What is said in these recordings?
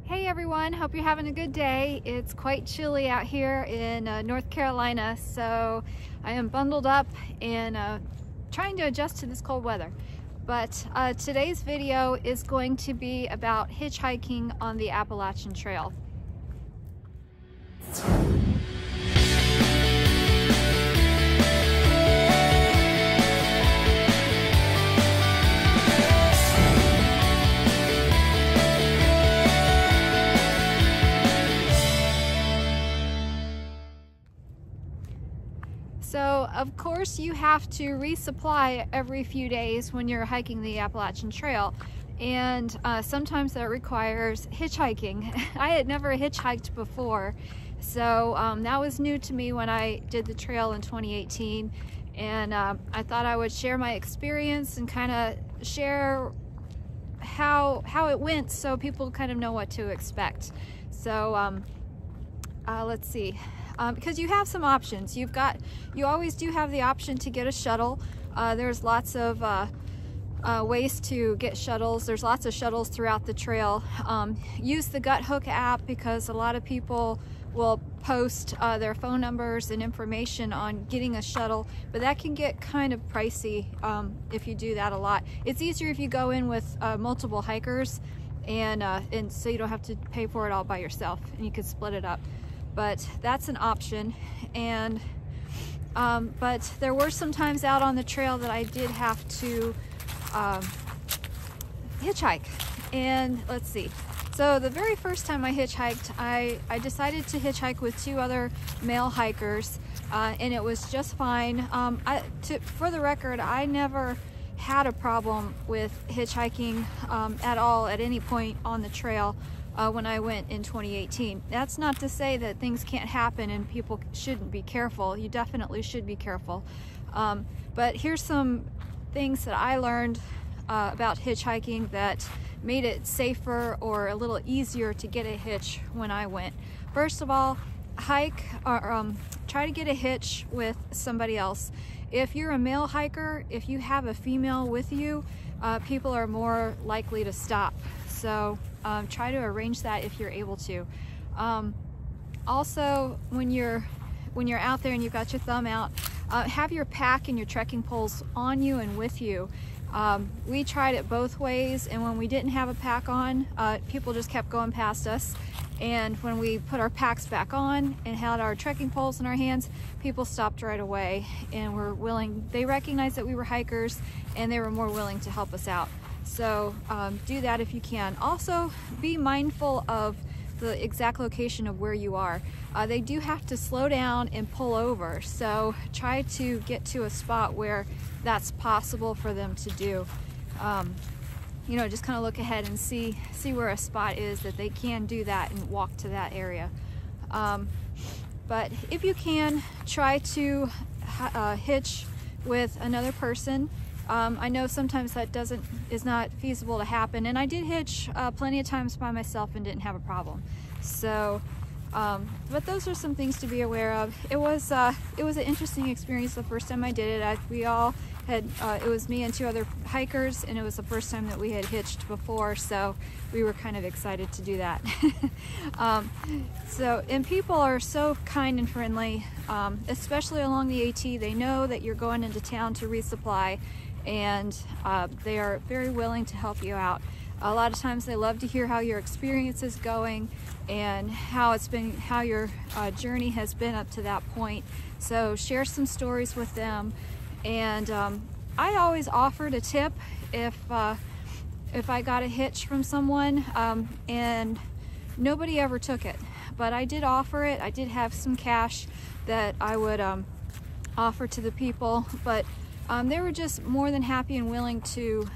Hey everyone, hope you're having a good day. It's quite chilly out here in North Carolina, so I am bundled up and trying to adjust to this cold weather. But today's video is going to be about hitchhiking on the Appalachian Trail. So of course you have to resupply every few days when you're hiking the Appalachian Trail, and sometimes that requires hitchhiking. I had never hitchhiked before, so that was new to me when I did the trail in 2018, and I thought I would share my experience and kind of share how it went so people kind of know what to expect. So let's see. Because you have some options. You always do have the option to get a shuttle. There's lots of ways to get shuttles. There's lots of shuttles throughout the trail. Use the Guthook app because a lot of people will post their phone numbers and information on getting a shuttle, but that can get kind of pricey if you do that a lot. It's easier if you go in with multiple hikers, and so you don't have to pay for it all by yourself, and you can split it up. But that's an option. And but there were some times out on the trail that I did have to hitchhike. And let's see, so the very first time I hitchhiked, I decided to hitchhike with two other male hikers, and it was just fine. For the record, I never had a problem with hitchhiking at all at any point on the trail when I went in 2018. That's not to say that things can't happen and people shouldn't be careful. You definitely should be careful. But here's some things that I learned about hitchhiking that made it safer or a little easier to get a hitch when I went. First of all, hike or try to get a hitch with somebody else. If you're a male hiker, if you have a female with you, people are more likely to stop. So try to arrange that if you're able to. Also, when you're out there and you've got your thumb out, have your pack and your trekking poles on you and with you. We tried it both ways, and when we didn't have a pack on, people just kept going past us. And when we put our packs back on and had our trekking poles in our hands, people stopped right away and were willing. They recognized that we were hikers, and they were more willing to help us out. So do that if you can. Also, be mindful of the exact location of where you are. They do have to slow down and pull over, so try to get to a spot where that's possible for them to do. You know, just kind of look ahead and see where a spot is that they can do that and walk to that area. But if you can, try to hitch with another person. I know sometimes that is not feasible to happen, and I did hitch plenty of times by myself and didn't have a problem. So, but those are some things to be aware of. It was an interesting experience the first time I did it. We all had, it was me and two other hikers, and it was the first time that we had hitched before, so we were kind of excited to do that. And people are so kind and friendly, especially along the AT. They know that you're going into town to resupply, and they are very willing to help you out. A lot of times they love to hear how your experience is going and how your journey has been up to that point. So share some stories with them. And I always offered a tip if I got a hitch from someone, and nobody ever took it. But I did offer it. I did have some cash that I would offer to the people, but they were just more than happy and willing to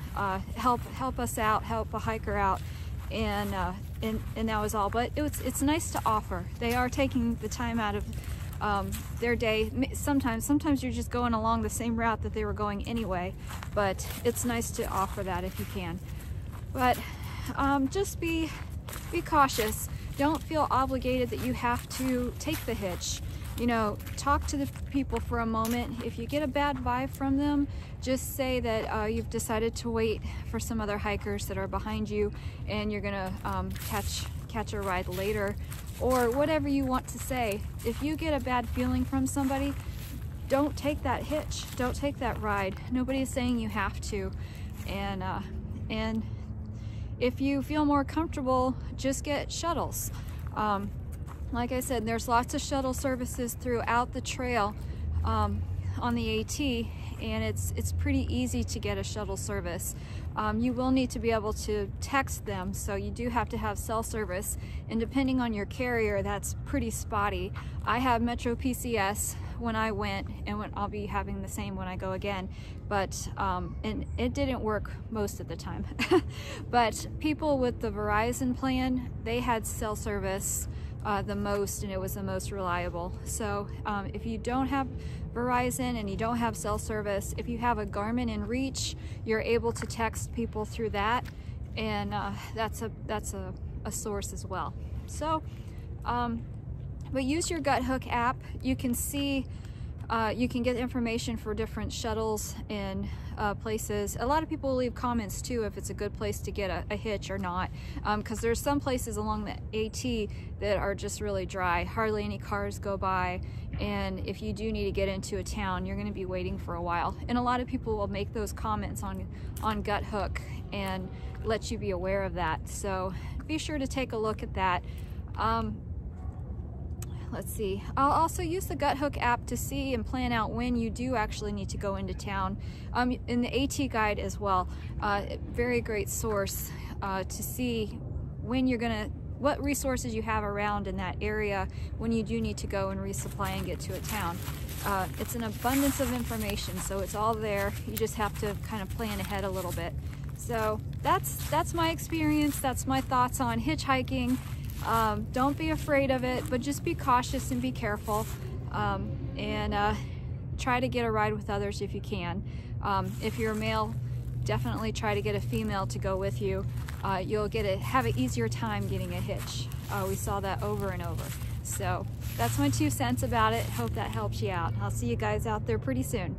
help us out, help a hiker out, and that was all. But it's nice to offer. They are taking the time out of their day. Sometimes you're just going along the same route that they were going anyway, but it's nice to offer that if you can. But just be cautious. Don't feel obligated that you have to take the hitch. you know, talk to the people for a moment. If you get a bad vibe from them, just say that you've decided to wait for some other hikers that are behind you and you're gonna catch a ride later, or whatever you want to say. If you get a bad feeling from somebody, don't take that hitch, don't take that ride. Nobody's saying you have to. And if you feel more comfortable, just get shuttles. Like I said, there's lots of shuttle services throughout the trail on the AT, and it's pretty easy to get a shuttle service. You will need to be able to text them, so you do have to have cell service, and depending on your carrier, that's pretty spotty. I have Metro PCS when I went, and I'll be having the same when I go again, but and it didn't work most of the time. But people with the Verizon plan, they had cell service the most, and it was the most reliable. So if you don't have Verizon and you don't have cell service, if you have a Garmin in reach, you're able to text people through that, and that's a source as well. So but use your GutHook app. You can see you can get information for different shuttles and places. A lot of people leave comments too if it's a good place to get a hitch or not, because there's some places along the AT that are just really dry, hardly any cars go by, and if you do need to get into a town, you're going to be waiting for a while. And a lot of people will make those comments on GutHook and let you be aware of that, so be sure to take a look at that. Let's see, I'll also use the GutHook app to see and plan out when you do actually need to go into town. In the AT guide as well, very great source to see when you're gonna, what resources you have around in that area when you do need to go and resupply and get to a town. It's an abundance of information, so it's all there. You just have to kind of plan ahead a little bit. So that's my experience, that's my thoughts on hitchhiking. Don't be afraid of it, but just be cautious and be careful, and try to get a ride with others if you can. If you're a male, definitely try to get a female to go with you. You'll have an easier time getting a hitch. We saw that over and over. So that's my 2 cents about it. Hope that helps you out. I'll see you guys out there pretty soon.